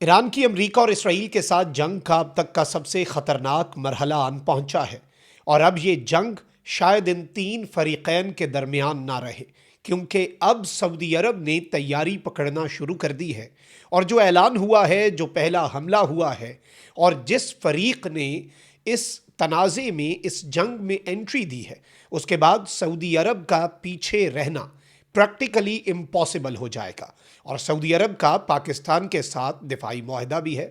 ایران کی امریکہ اور اسرائیل کے ساتھ جنگ کا اب تک کا سب سے خطرناک مرحلہ آن پہنچا ہے، اور اب یہ جنگ شاید ان تین فریقین کے درمیان نہ رہے، کیونکہ اب سعودی عرب نے تیاری پکڑنا شروع کر دی ہے، اور جو اعلان ہوا ہے، جو پہلا حملہ ہوا ہے، اور جس فریق نے اس تنازع میں اس جنگ میں انٹری دی ہے، اس کے بعد سعودی عرب کا پیچھے رہنا پریکٹیکلی امپاسبل ہو جائے گا، اور سعودی عرب کا پاکستان کے ساتھ دفاعی معاہدہ بھی ہے۔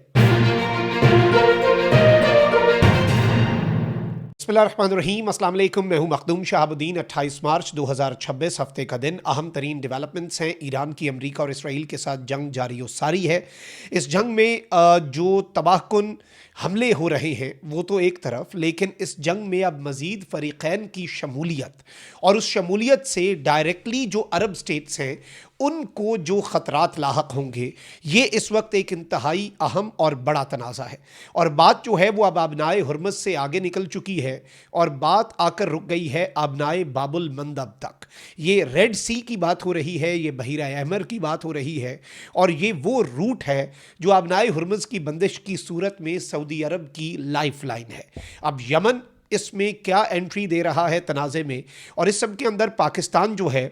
بسم اللہ الرحمن الرحیم، السلام علیکم، میں ہوں مخدوم شہاب الدین۔ 28 مارچ 2026 ہفتے کا دن، اہم ترین ڈیولپمنٹس ہیں۔ ایران کی امریکہ اور اسرائیل کے ساتھ جنگ جاری و ساری ہے۔ اس جنگ میں جو تباہ کن حملے ہو رہے ہیں وہ تو ایک طرف، لیکن اس جنگ میں اب مزید فریقین کی شمولیت، اور اس شمولیت سے ڈائریکٹلی جو عرب سٹیٹس ہیں ان کو جو خطرات لاحق ہوں گے، یہ اس وقت ایک انتہائی اہم اور بڑا تنازع ہے۔ اور بات جو ہے وہ اب آبنائے ہرمز سے آگے نکل چکی ہے، اور بات آ کر رک گئی ہے آبنائے باب المندب تک۔ یہ ریڈ سی کی بات ہو رہی ہے، یہ بحیرہ احمر کی بات ہو رہی ہے، اور یہ وہ روٹ ہے جو آبنائے ہرمز کی بندش کی صورت میں سعودی عرب کی لائف لائن ہے۔ اب یمن اس میں کیا انٹری دے رہا ہے تنازع میں، اور اس سب کے اندر پاکستان جو ہے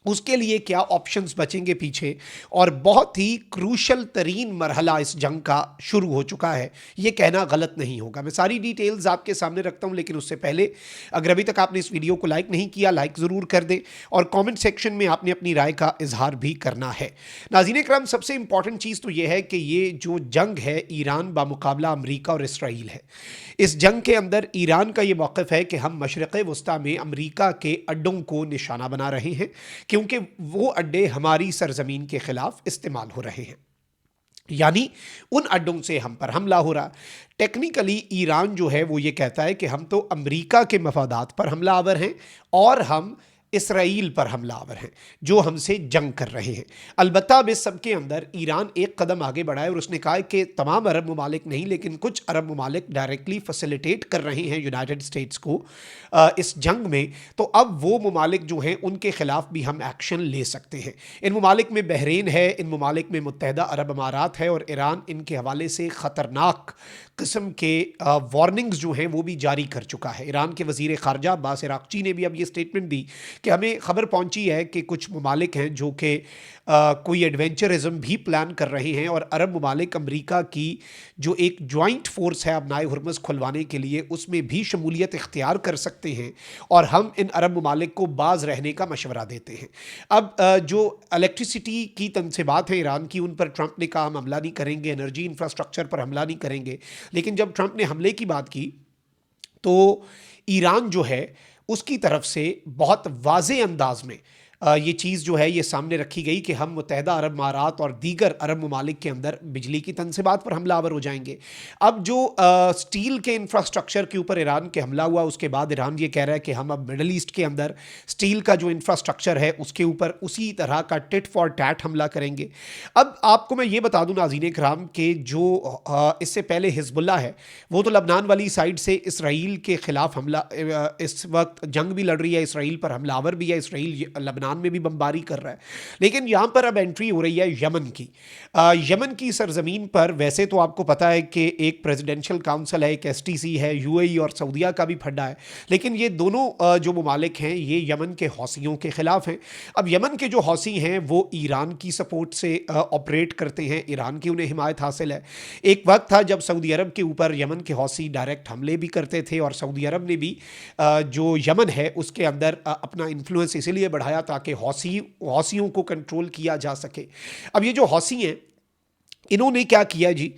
اس کے لیے کیا آپشنز بچیں گے پیچھے، اور بہت ہی کروشل ترین مرحلہ اس جنگ کا شروع ہو چکا ہے، یہ کہنا غلط نہیں ہوگا۔ میں ساری ڈیٹیلز آپ کے سامنے رکھتا ہوں، لیکن اس سے پہلے اگر ابھی تک آپ نے اس ویڈیو کو لائک نہیں کیا، لائک ضرور کر دیں، اور کامنٹ سیکشن میں آپ نے اپنی رائے کا اظہار بھی کرنا ہے۔ ناظرین اکرام، سب سے امپورٹنٹ چیز تو یہ ہے کہ یہ جو جنگ ہے ایران بمقابلہ امریکہ اور اسرائیل ہے۔ اس جنگ کے اندر ایران کا یہ موقف ہے کہ ہم مشرق وسطیٰ میں امریکہ کے اڈوں کو نشانہ بنا رہے ہیں، کیونکہ وہ اڈے ہماری سرزمین کے خلاف استعمال ہو رہے ہیں، یعنی ان اڈوں سے ہم پر حملہ ہو رہا۔ ٹیکنیکلی ایران جو ہے وہ یہ کہتا ہے کہ ہم تو امریکہ کے مفادات پر حملہ آور ہیں، اور ہم اسرائیل پر حملہ آور ہیں جو ہم سے جنگ کر رہے ہیں۔ البتہ اب اس سب کے اندر ایران ایک قدم آگے بڑھا ہے، اور اس نے کہا ہے کہ تمام عرب ممالک نہیں، لیکن کچھ عرب ممالک ڈائریکٹلی فیسیلیٹیٹ کر رہے ہیں یونائٹڈ اسٹیٹس کو اس جنگ میں، تو اب وہ ممالک جو ہیں ان کے خلاف بھی ہم ایکشن لے سکتے ہیں۔ ان ممالک میں بحرین ہے، ان ممالک میں متحدہ عرب امارات ہے، اور ایران ان کے حوالے سے خطرناک قسم کے وارننگز جو ہیں وہ بھی جاری کر چکا ہے۔ ایران کے وزیر خارجہ عباس عراقچی نے بھی اب یہ سٹیٹمنٹ دی کہ ہمیں خبر پہنچی ہے کہ کچھ ممالک ہیں جو کہ کوئی ایڈونچرزم بھی پلان کر رہے ہیں، اور عرب ممالک امریکہ کی جو ایک جوائنٹ فورس ہے آبنائے ہرمز کھلوانے کے لیے، اس میں بھی شمولیت اختیار کر سکتے ہیں، اور ہم ان عرب ممالک کو باز رہنے کا مشورہ دیتے ہیں۔ اب جو الیکٹریسٹی کی تنصیبات ہیں ایران کی، ان پر ٹرمپ نے کہا ہم حملہ نہیں کریں گے، انرجی انفراسٹرکچر پر حملہ نہیں کریں گے، لیکن جب ٹرمپ نے حملے کی بات کی تو ایران جو ہے اس کی طرف سے بہت واضح انداز میں یہ چیز جو ہے یہ سامنے رکھی گئی کہ ہم متحدہ عرب امارات اور دیگر عرب ممالک کے اندر بجلی کی تنصیبات پر حملہ آور ہو جائیں گے۔ اب جو سٹیل کے انفراسٹرکچر کے اوپر ایران کے حملہ ہوا، اس کے بعد ایران یہ کہہ رہا ہے کہ ہم اب مڈل ایسٹ کے اندر سٹیل کا جو انفراسٹرکچر ہے اس کے اوپر اسی طرح کا ٹٹ فار ٹیٹ حملہ کریں گے۔ اب آپ کو میں یہ بتا دوں ناظرین اکرام کہ جو اس سے پہلے حزب اللہ ہے وہ تو لبنان والی سائڈ سے اسرائیل کے خلاف حملہ اس وقت جنگ بھی لڑ رہی ہے، اسرائیل پر حملہ آور بھی ہے، اسرائیل لبنان میں بھی بمباری کر رہا ہے، لیکن یہاں پر اب انٹری ہو رہی ہے یمن کی۔ یمن کی سرزمین پر ویسے تو آپ کو پتا ہے کہ ایک پریزیڈنشل کاؤنسل ہے، ایک ایس ٹی سی ہے، یو اے ای اور سعودیہ کا بھی پھڈا ہے، لیکن یہ دونوں جو ممالک ہیں یہ یمن کے حوثیوں کے خلاف ہیں۔ اب یمن کے جو حوثی ہیں وہ ایران کی سپورٹ سے آپریٹ کرتے ہیں، ایران کی انہیں حمایت حاصل ہے۔ ایک وقت تھا جب سعودی عرب کے اوپر یمن کے حوثی ڈائریکٹ حملے بھی کرتے تھے، اور سعودی عرب نے بھی جو یمن ہے اس کے اندر اپنا انفلوئنس اسی لیے بڑھایا تاکہ حوثیوں کو کنٹرول کیا جا سکے۔ اب یہ جو حوثی ہیں انہوں نے کیا کیا جی،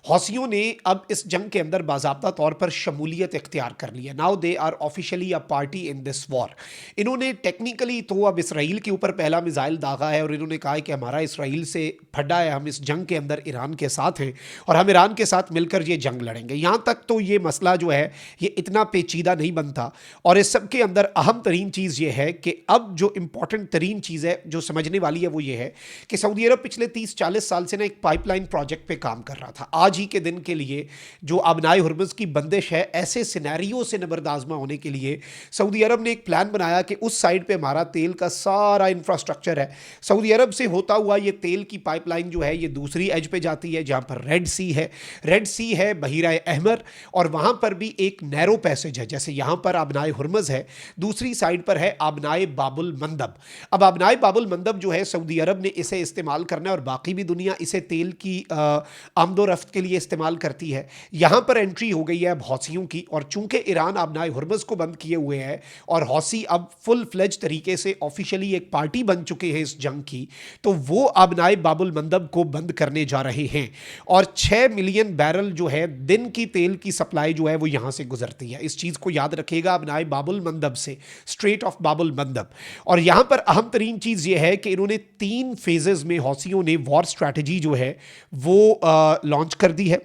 حوثیوں نے اب اس جنگ کے اندر باضابطہ طور پر شمولیت اختیار کر لی ہے۔ Now they are officially a party in this war. انہوں نے ٹیکنیکلی تو اب اسرائیل کے اوپر پہلا میزائل داغا ہے، اور انہوں نے کہا ہے کہ ہمارا اسرائیل سے پھڈا ہے، ہم اس جنگ کے اندر ایران کے ساتھ ہیں، اور ہم ایران کے ساتھ مل کر یہ جنگ لڑیں گے۔ یہاں تک تو یہ مسئلہ جو ہے یہ اتنا پیچیدہ نہیں بنتا، اور اس سب کے اندر اہم ترین چیز یہ ہے کہ اب جو امپورٹنٹ ترین چیز ہے جو سمجھنے والی ہے وہ یہ ہے کہ سعودی عرب پچھلے 30-40 سال سے نا ایک پائپ لائن प्रोजेक्ट पे काम कर रहा था। आज ही के दिन के लिए जो आबनाए हुर्मुज़ की बंदिश है, ऐसे सिनेरियो से नबरदाज़मा होने के लिए सऊदी अरब ने एक प्लान बनाया कि उस साइड पे हमारा तेल का सारा इंफ्रास्ट्रक्चर है। सऊदी अरब से होता हुआ ये तेल की पाइपलाइन जो है ये दूसरी एज पे जाती है जहाँ पर रेड सी है, बहीरा अहमर, और वहाँ पर भी एक नैरो पैसेज है। जैसे यहाँ पर आबनाए हुर्मुज़ है, दूसरी साइड पर है आबनाए बाबुल मंदब। अब आबनाए बाबुल मंदब जो है सऊदी अरब ने इसे इस्तेमाल करना है और बाकी भी दुनिया इसे तेल की आमदो रफ्त के लिए इस्तेमाल करती है। यहाँ पर एंट्री हो गई है अब हौसियों की, और चूंकि ईरान आबनाए हुर्मुज़ को बंद किए हुए है और हौसी अब फुल फ्लेज तरीके से ऑफिशियली एक पार्टी बन चुके हैं इस जंग की, तो वो आबनाए बाबुल मंदब को बंद करने जा रहे हैं। और 6 मिलियन बैरल जो है दिन की तेल की सप्लाई जो है वो यहाँ से गुजरती है। इस चीज़ को याद रखिएगा, आबनाए बाबुल मंदब से, स्ट्रेट ऑफ बाबुल मंदब। और यहाँ पर अहम तरीन चीज़ ये है कि इन्होंने 3 फेजेस में हौसियों ने वॉर स्ट्रैटेजी जो है वो लॉन्च कर दी है।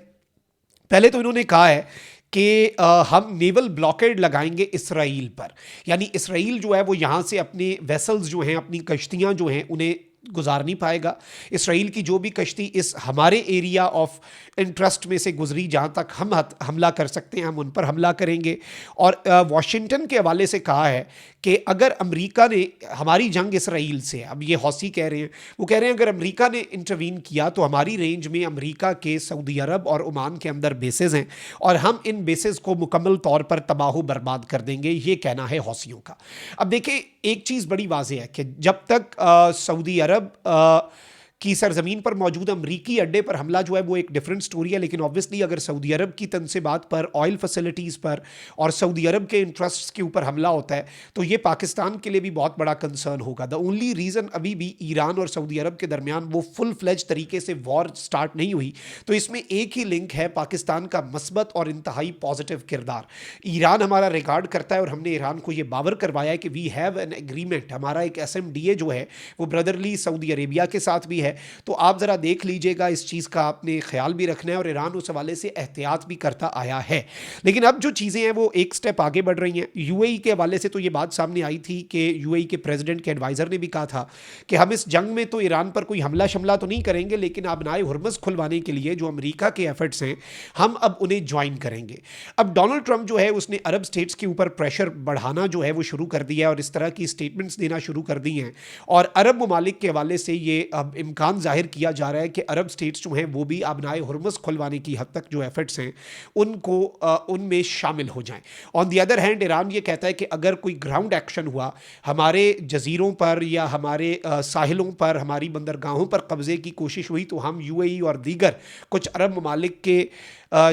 पहले तो इन्होंने कहा है कि हम नेवल ब्लॉकेड लगाएंगे इसराइल पर, यानी इसराइल जो है वो यहाँ से अपने वेसल्स जो हैं, अपनी कश्तियाँ जो हैं, उन्हें गुजार नहीं पाएगा। इसराइल की जो भी कश्ती इस हमारे एरिया ऑफ इंटरेस्ट में से गुजरी, जहाँ तक हम हमला कर सकते हैं, हम उन पर हमला करेंगे। और वाशिंगटन के हवाले से कहा है कि अगर अमेरिका ने, हमारी जंग इसराइल से, अब ये हौसी कह रहे हैं, वो कह रहे हैं अगर अमेरिका ने इंटरवीन किया तो हमारी रेंज में अमेरिका के सऊदी अरब और ओमान के अंदर बेसेस हैं और हम इन बेसेस को मुकम्मल तौर पर तबाह बर्बाद कर देंगे, ये कहना है हौसियों का। अब देखिए, एक चीज़ बड़ी वाज़ेह है कि जब तक सऊदी अरब की सरजमीन पर मौजूद अमरीकी अड्डे पर हमला जो है वो एक डिफरेंट स्टोरी है, लेकिन ऑब्वियसली अगर सऊदी अरब की तनसीबात पर, ऑयल फैसिलिटीज़ पर और सऊदी अरब के इंटरेस्ट्स के ऊपर हमला होता है तो ये पाकिस्तान के लिए भी बहुत बड़ा कंसर्न होगा। द ओनली रीज़न अभी भी ईरान और सऊदी अरब के दरमियान वो फुल फ्लेज तरीके से वॉर स्टार्ट नहीं हुई, तो इसमें एक ही लिंक है, पाकिस्तान का मस्बत और इंतहाई पॉजिटिव किरदार। ईरान हमारा रिकॉर्ड करता है और हमने ईरान को ये बावर करवाया है कि वी हैव एन एग्रीमेंट, हमारा एक SMDA जो है वो ब्रदरली सऊदी अरेबिया के साथ भी है। तो आप ज़रा देख लीजिएगा, इस चीज़ का आपने ख्याल भी रखना है और ईरान उस हवाले से एहतियात भी करता आया है। लेकिन अब जो चीज़ें हैं वो एक स्टेप आगे बढ़ रही हैं। UAE के हवाले से तो ये बात सामने आई थी कि UAE के प्रेसिडेंट के एडवाइज़र ने भी कहा था कि हम इस जंग में तो ईरान पर कोई हमला शमला तो नहीं करेंगे, लेकिन आबनाए हुर्मुज़ खुलवाने के लिए जो अमेरिका के एफर्ट्स हैं हम अब उन्हें ज्वाइन करेंगे। अब डोनाल्ड ट्रंप जो है उसने अरब स्टेट्स के ऊपर प्रेशर बढ़ाना जो है वो शुरू कर दिया है और इस तरह की स्टेटमेंट्स देना शुरू कर दी हैं, और अरब ममालिक के हवाले से ये अब इम्कान जाहिर किया जा रहा है कि अरब स्टेट्स जो हैं वो भी आबनाए हुर्मुज़ खुलवाने की हद तक जो एफर्ट्स हैं उनको उनमें शामिल हो जाएं। On the other hand Iran ये कहता है कि अगर कोई ग्राउंड एक्शन हुआ हमारे जजीरों पर या हमारे साहिलों पर, हमारी बंदरगाहों पर कब्ज़े की कोशिश हुई तो हम UAE और दीगर कुछ अरब ममालिक के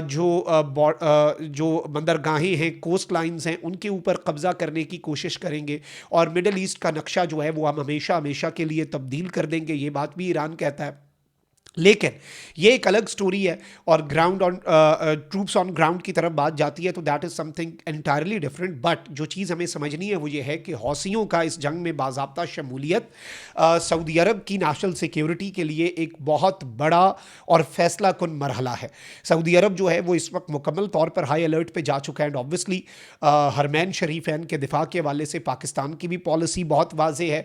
जो बंदरगाहें हैं, कोस्ट लाइन्स हैं, उनके ऊपर कब्ज़ा करने की कोशिश करेंगे और मिडल ईस्ट का नक्शा जो है वो हम हमेशा हमेशा के लिए तब्दील कर देंगे। ये बात भी ईरान कहता है। लेकिन ये एक अलग स्टोरी है और ground on troops on ground की तरफ बात जाती है तो that is something entirely different. But जो चीज़ हमें समझनी है वो ये है कि हौसियों का इस जंग में बाज़ाब्ता शमूलियत सऊदी अरब की नेशनल सिक्योरिटी के लिए एक बहुत बड़ा और फैसला कुन मरहला है। सऊदी अरब जो है वो इस वक्त मुकम्मल तौर पर हाई अलर्ट पे जा चुका है एंड ऑब्वियसली हरमैन शरीफैन के दिफा के हवाले से पाकिस्तान की भी पॉलिसी बहुत वाज़ेह है।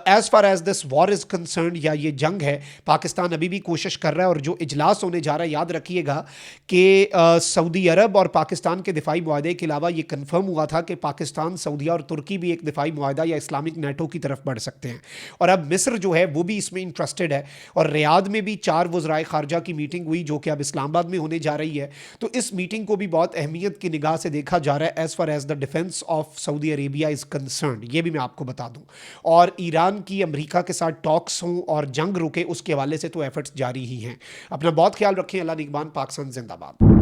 As far as this war is concern या ये जंग है, पाकिस्तान अभी भी कोशिश कर रहा है और जो इजलास होने जा रहा है, याद रखिएगा कि सऊदी अरब और पाकिस्तान के दिफाई मुआहदे के अलावा ये कंफर्म हुआ था कि पाकिस्तान, सऊदीया और तुर्की भी एक दिफाई मुआहदा या इस्लामिक नेटो की तरफ बढ़ सकते हैं और अब मिस्र जो है वो भी इसमें इंटरेस्टेड है और रियाद में भी 4 वज़राए ख़ारजा की मीटिंग हुई जो कि अब इस्लामाबाद में होने जा रही है। तो इस मीटिंग को भी बहुत अहमियत की निगाह से देखा जा रहा है as far as the defence of Saudi Arabia is concern. ये भी मैं आपको बता दूँ, और ईरान की अमेरिका के साथ टॉक्स हों और जंग रुके उसके हवाले से तो एफर्ट्स जारी ही हैं। अपना बहुत ख्याल रखें। अल्लाह निगहबान। पाकिस्तान जिंदाबाद।